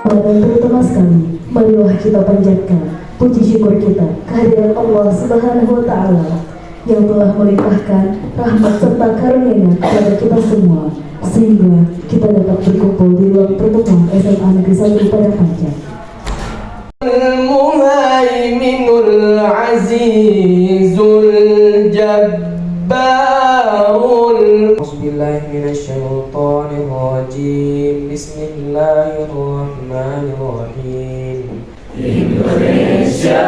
Dan terutama sekali, marilah kita panjatkan puji syukur kita kehadiran Allah Subhanahu wa Ta'ala yang telah melimpahkan rahmat serta karunia kepada kita semua, sehingga kita dapat berkumpul di ruang pertemuan SMA Negeri 1 Padang Panjang. Al-Muhaiminul Azizul Jabbarul Bismillahirrahmanirrahim. Bismillahirrahmanirrahim. Indonesia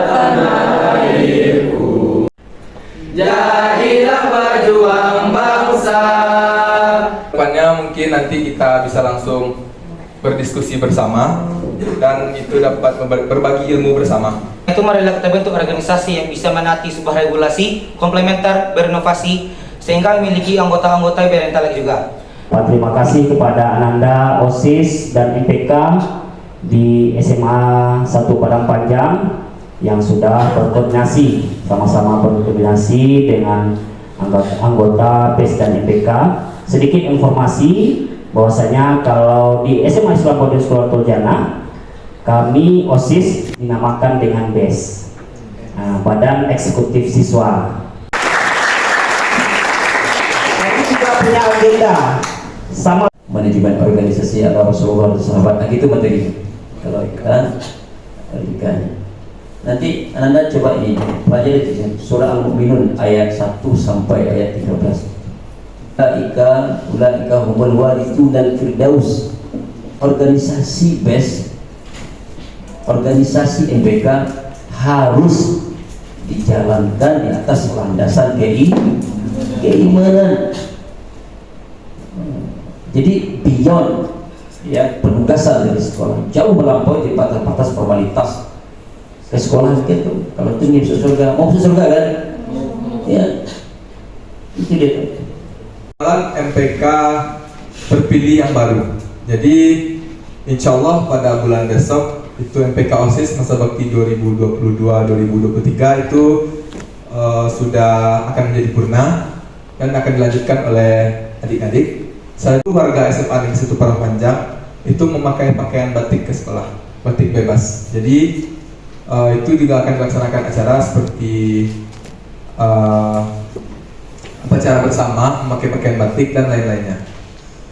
tanah airku, jadilah pejuang bangsa. Depannya mungkin nanti kita bisa langsung berdiskusi bersama dan itu dapat berbagi ilmu bersama. Itu marilah kita bentuk organisasi yang bisa menaati sebuah regulasi, komplementer, berinovasi, sehingga memiliki anggota-anggota yang berintellek juga. Terima kasih kepada Ananda, OSIS, dan MPK di SMA 1 Padang Panjang yang sudah berkoordinasi, sama-sama berkoordinasi dengan anggota PES dan MPK. Sedikit informasi bahwasanya kalau di SMA Islam Modern Sekolah Turjana, kami OSIS dinamakan dengan BES, Badan Eksekutif Siswa. Kami juga punya agenda sama manajemen organisasi atau Rasulullah sahabat. Nah gitu materi. Kalau ikan, nanti Anda coba ini pelajari surah Al-Mu'minun ayat 1 sampai ayat 13. Ulaika humul warithun dan firdaus. Organisasi BES, organisasi MPK harus dijalankan di atas landasan keimanan. Jadi beyond ya penugasan dari sekolah, jauh melampaui di batas formalitas ke sekolah gitu. Kalau itu masuk surga, mau masuk surga kan? Ya, itu dia. MPK terpilih yang baru. Jadi insya Allah pada bulan besok itu MPK OSIS masa bakti 2022-2023 itu sudah akan menjadi purna dan akan dilanjutkan oleh adik-adik. Satu warga SMA Negeri 1 Padang Panjang itu memakai pakaian batik ke sekolah, batik bebas. Jadi itu juga akan dilaksanakan acara seperti acara bersama, memakai pakaian batik dan lain-lainnya.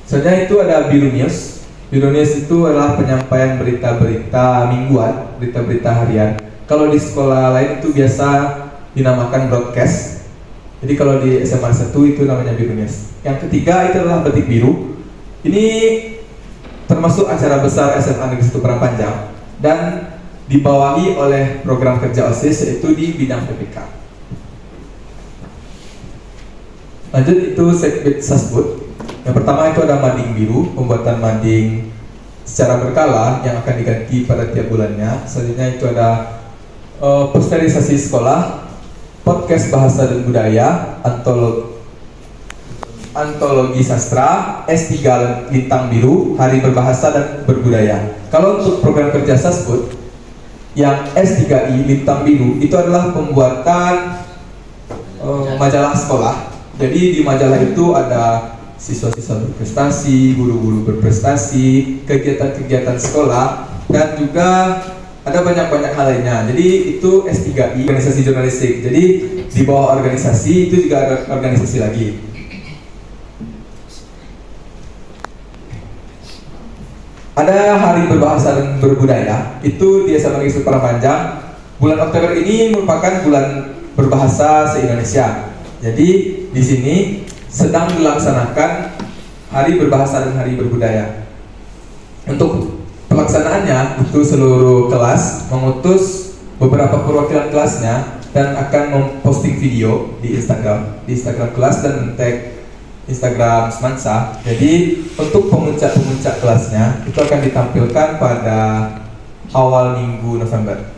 Selanjutnya itu ada Biru News. Biru News itu adalah penyampaian berita-berita mingguan, berita-berita harian. Kalau di sekolah lain itu biasa dinamakan broadcast. Jadi kalau di SMA 1 itu namanya Biru News. Yang ketiga itu adalah Batik Biru. Ini termasuk acara besar SMA Negeri 1 Padang Panjang dan dibawahi oleh program kerja OSIS yaitu di bidang PPK. Lanjut itu Sekbid Sasbud. Yang pertama itu ada mading biru, pembuatan mading secara berkala yang akan diganti pada tiap bulannya. Selanjutnya itu ada posterisasi sekolah, podcast bahasa dan budaya, antologi sastra, S3 Lintang Biru, Hari Berbahasa dan Berbudaya. Kalau untuk program kerja Sasbud yang S3I Lintang Biru itu adalah pembuatan majalah sekolah. Jadi di majalah itu ada siswa-siswa berprestasi, guru-guru berprestasi, kegiatan-kegiatan sekolah, dan juga ada banyak-banyak hal lainnya. Jadi itu S3I, organisasi jurnalistik. Jadi di bawah organisasi itu juga ada organisasi lagi. Ada Hari Berbahasa dan Berbudaya, itu di SMA Negeri 1 Padang Panjang. Bulan Oktober ini merupakan bulan berbahasa se-Indonesia. Jadi di sini sedang dilaksanakan Hari Berbahasa dan Hari Berbudaya. Untuk pelaksanaannya itu seluruh kelas mengutus beberapa perwakilan kelasnya dan akan memposting video di Instagram kelas dan tag Instagram Semansa. Jadi untuk pemuncak kelasnya itu akan ditampilkan pada awal minggu November.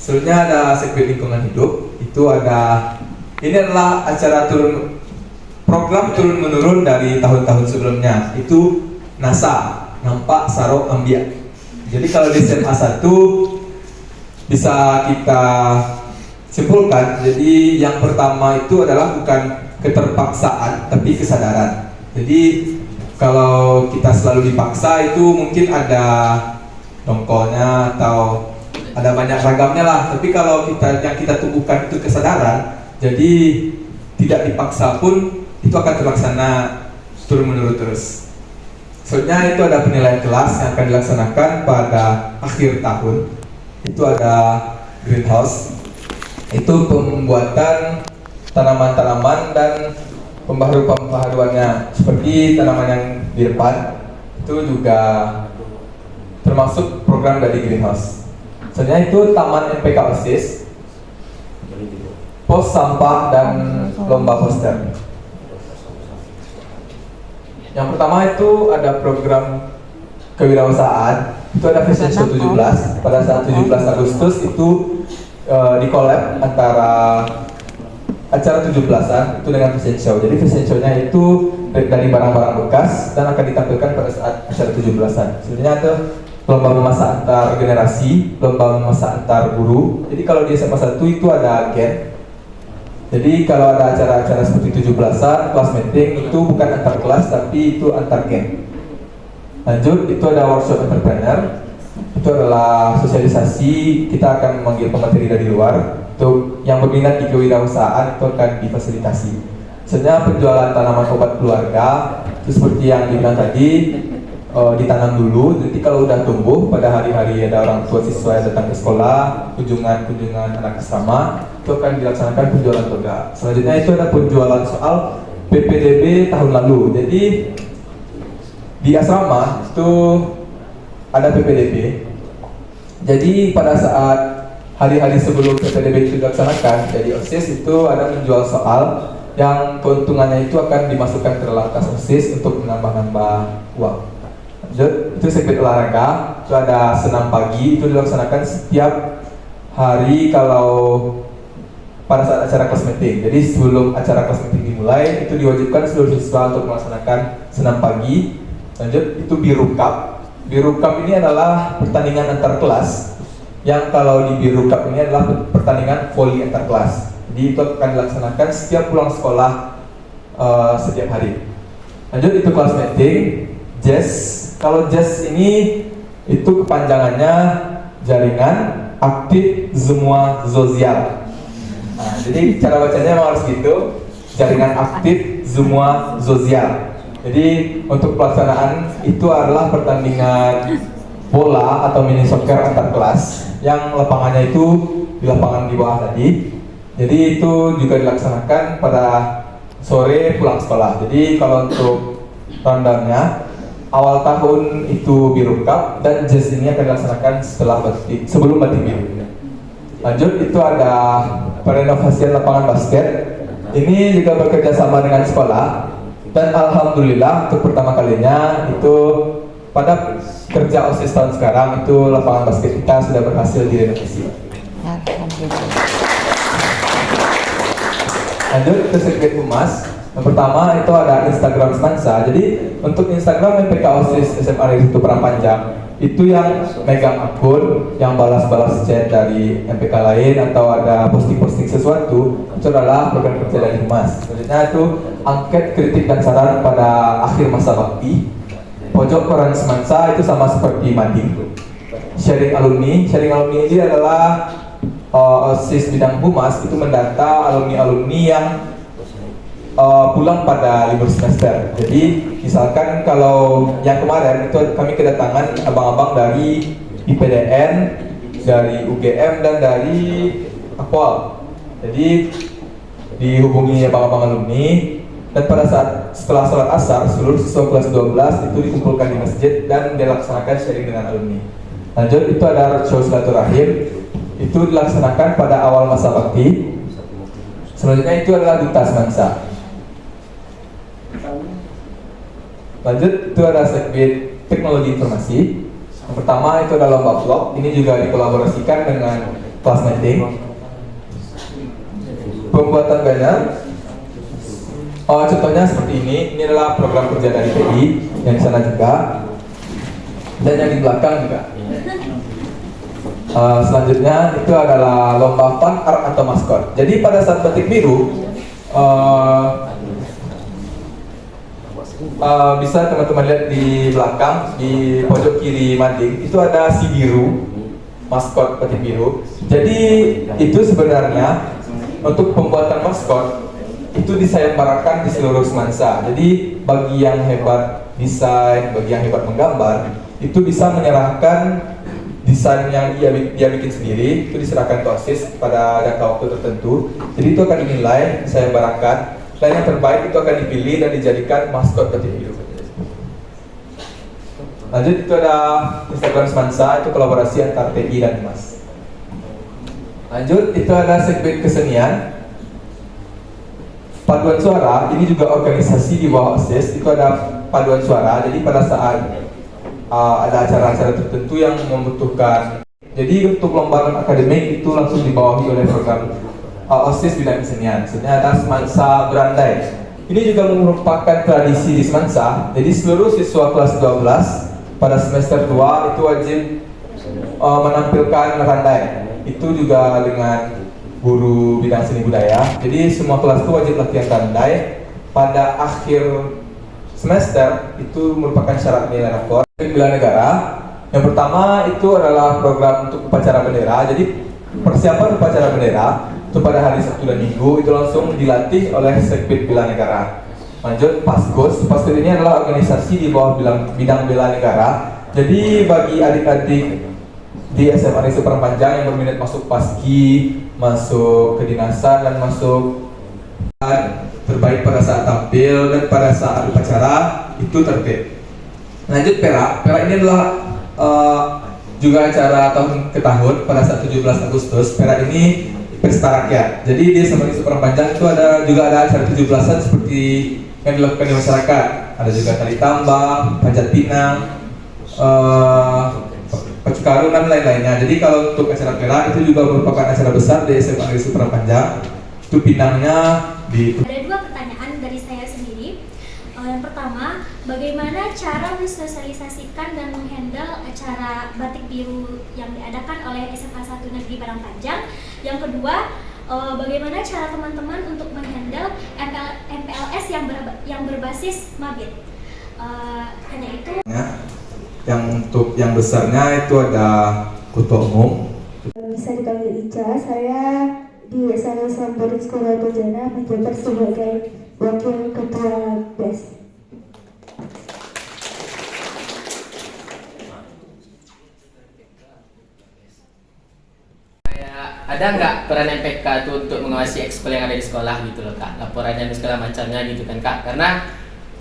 Selanjutnya ada Sekbid Lingkungan Hidup. Itu ada, ini adalah acara program turun menurun dari tahun-tahun sebelumnya. Itu NASA, Nampak Saro Ambia. Jadi kalau di SMA 1 bisa kita simpulkan, jadi yang pertama itu adalah bukan keterpaksaan tapi kesadaran. Jadi Kalau kita selalu dipaksa itu mungkin ada dongkolnya atau ada banyak ragamnya lah. Tapi kalau yang kita tumbuhkan itu kesadaran, jadi tidak dipaksa pun itu akan terlaksana turun menurun terus. Soalnya itu ada penilaian kelas yang akan dilaksanakan pada akhir tahun. Itu ada greenhouse. Itu pembuatan tanaman-tanaman dan pembaharuannya, seperti tanaman yang di depan itu juga termasuk program dari greenhouse. Sebenarnya itu taman MPK OSIS, pos sampah dan lomba poster. Yang pertama itu ada program kewirausahaan, itu ada Fashion Show 17 pada saat 17 Agustus itu di collab antara acara 17-an itu dengan fashion show. Jadi fashion show-nya itu dari barang-barang bekas dan akan ditampilkan pada saat acara 17-an. Sebenarnya itu lomba memasak antar generasi, lomba memasak antar guru. Jadi kalau di SMA 1 itu ada gen. Jadi kalau ada acara-acara seperti 17-an, kelas meeting itu bukan antar kelas tapi itu antar gen. Lanjut, itu ada workshop entrepreneur. Itu adalah sosialisasi, kita akan memanggil pemateri dari luar. Untuk yang berminat di kewirausahaan itu akan difasilitasi. Sebenarnya penjualan tanaman obat keluarga itu seperti yang dibilang tadi, ditanam dulu. Jadi kalau udah tumbuh pada hari-hari ada orang tua siswa yang datang ke sekolah, kunjungan anak asrama, itu akan dilaksanakan penjualan toga. Selanjutnya itu ada penjualan soal PPDB tahun lalu. Jadi di asrama itu ada PPDB. Jadi pada saat hari-hari sebelum PPDB itu dilaksanakan, jadi OSIS itu ada menjual soal yang keuntungannya itu akan dimasukkan ke dalam kas OSIS untuk menambah-nambah uang. Lanjut, itu sirkuit olahraga, itu ada senam pagi, itu dilaksanakan setiap hari kalau pada saat acara kelas meeting. Jadi sebelum acara kelas meeting dimulai, itu diwajibkan seluruh siswa untuk melaksanakan senam pagi. Lanjut, itu Biru Cup. Biru Cup ini adalah pertandingan antar kelas, yang kalau di Biru Cup ini adalah pertandingan voli antar kelas. Jadi itu akan dilaksanakan setiap pulang sekolah setiap hari. Lanjut, itu kelas meeting, JAS. Kalau JAS ini itu kepanjangannya Jaringan Aktif Semua Sosial. Nah, jadi cara bacanya memang harus gitu, Jaringan Aktif Semua Sosial. Jadi untuk pelaksanaan itu adalah pertandingan bola atau mini soccer antar kelas yang lapangannya itu di lapangan di bawah tadi. Jadi itu juga dilaksanakan pada sore pulang sekolah. Jadi kalau untuk rundown-nya, awal tahun itu Biru Cup dan JAS ini akan dilaksanakan sebelum Batik Biru. Lanjut, itu ada perenovasian lapangan basket. Ini juga bekerja sama dengan sekolah. Dan alhamdulillah untuk pertama kalinya itu pada kerja OSIS tahun sekarang itu lapangan basket kita sudah berhasil direnovasi. Lanjut ke sirkuit humas. Yang pertama itu ada Instagram Semansa. Jadi untuk Instagram MPK OSIS SMA Negeri 1 Parangpanjang itu yang megang akun, yang balas-balas chat dari MPK lain atau ada posting-posting sesuatu, itu adalah program kerja dari humas. Selanjutnya itu angket, kritik dan saran pada akhir masa bakti. Pojok koran Semansa itu sama seperti Mading. Sharing alumni ini adalah OSIS bidang humas itu mendata alumni-alumni yang pulang pada libur semester. Jadi misalkan kalau yang kemarin itu kami kedatangan abang-abang dari IPDN, dari UGM dan dari Akpol. Jadi dihubungi abang-abang alumni dan pada saat setelah sholat asar seluruh siswa kelas 12 itu dikumpulkan di masjid dan dilaksanakan sharing dengan alumni. Lanjut, itu ada roadshow silaturahim, itu dilaksanakan pada awal masa bakti. Selanjutnya itu adalah duta Semansa. Lanjut, itu ada sirkuit teknologi informasi. Yang pertama itu adalah lomba vlog. Ini juga dikolaborasikan dengan kelas meeting. Pembuatan banner. Contohnya seperti ini. Ini adalah program kerja dari PI yang di sana juga, dan yang di belakang juga. Selanjutnya itu adalah lomba fun art atau maskot. Jadi pada saat Batik Biru, bisa teman-teman lihat di belakang di pojok kiri mading itu ada si biru, maskot batik biru. Jadi itu sebenarnya untuk pembuatan maskot itu disayembarakan di seluruh Semansa. Jadi bagi yang hebat desain, bagi yang hebat menggambar, itu bisa menyerahkan desain yang dia bikin sendiri, itu diserahkan ke OSIS pada jangka waktu tertentu. Jadi itu akan dinilai, disayembarakan, dan yang terbaik itu akan dipilih dan dijadikan maskot batik biru. Lanjut, itu ada Instagram Semansa, itu kolaborasi antar TI dan Mas. Lanjut, itu ada segmen kesenian. Paduan suara, ini juga organisasi di bawah OSIS, itu ada paduan suara. Jadi pada saat ada acara-acara tertentu yang membutuhkan, jadi untuk lomba akademik itu langsung dibawahi oleh program OSIS bidang kesenian. Sebenarnya ada Semansa Berandai. Ini juga merupakan tradisi di Semansa. Jadi seluruh siswa kelas 12 pada semester 2 itu wajib menampilkan randai. Itu juga dengan guru bidang seni budaya. Jadi semua kelas itu wajib latihan randai. Pada akhir semester itu merupakan syarat nilai rapor. Bela negara. Yang pertama itu adalah program untuk upacara bendera. Jadi persiapan upacara bendera itu pada hari Sabtu dan Minggu itu langsung dilatih oleh Sekbid Bela Negara. Lanjut, Paskus. Paskus ini adalah organisasi di bawah bidang bela negara. Jadi bagi adik-adik di SMA Negeri Perpanjang yang berminat masuk paski, masuk kedinasan dan masuk terbaik pada saat tampil dan pada saat upacara itu tertib. Lanjut, Perak. Perak ini adalah juga acara tahun ke tahun pada saat 17 Agustus. Perak ini pesta rakyat. Jadi di SMA Negeri Perpanjang itu juga ada acara 17-an seperti yang dilakukan di masyarakat. Ada juga tari tambang, panjat pinang, pacu karung dan lain-lainnya. Jadi kalau untuk acara Perak itu juga merupakan acara besar di SMA Negeri Perpanjang. Itu pinangnya di. Ada dua pertanyaan dari saya sendiri. Yang pertama, bagaimana cara mensosialisasikan dan menghandle acara batik biru yang diadakan oleh SMA 1 Negeri Padang Panjang? Yang kedua, bagaimana cara teman-teman untuk menghandle MPLS yang berbasis Mabit? Hanya itu. Yang untuk yang besarnya itu ada ketua umum. Bisa dipanggil Ica. Saya di SMA Sampurna Sekolah Bejana menjabat sebagai wakil ketua BES. Ada nggak peran MPK itu untuk mengawasi ekskul yang ada di sekolah gitu loh Kak, laporan dan segala macamnya gitu kan Kak? Karena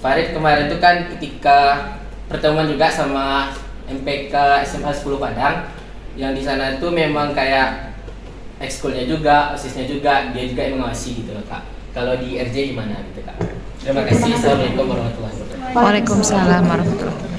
Farid kemarin itu kan ketika pertemuan juga sama MPK SMA 10 Padang, yang di sana itu memang kayak ekskulnya juga, OSISnya juga, dia juga yang mengawasi gitu loh Kak. Kalau di RJ gimana gitu Kak? Terima kasih. Assalamualaikum warahmatullahi wabarakatuh. Waalaikumsalam warahmatullahi wabarakatuh.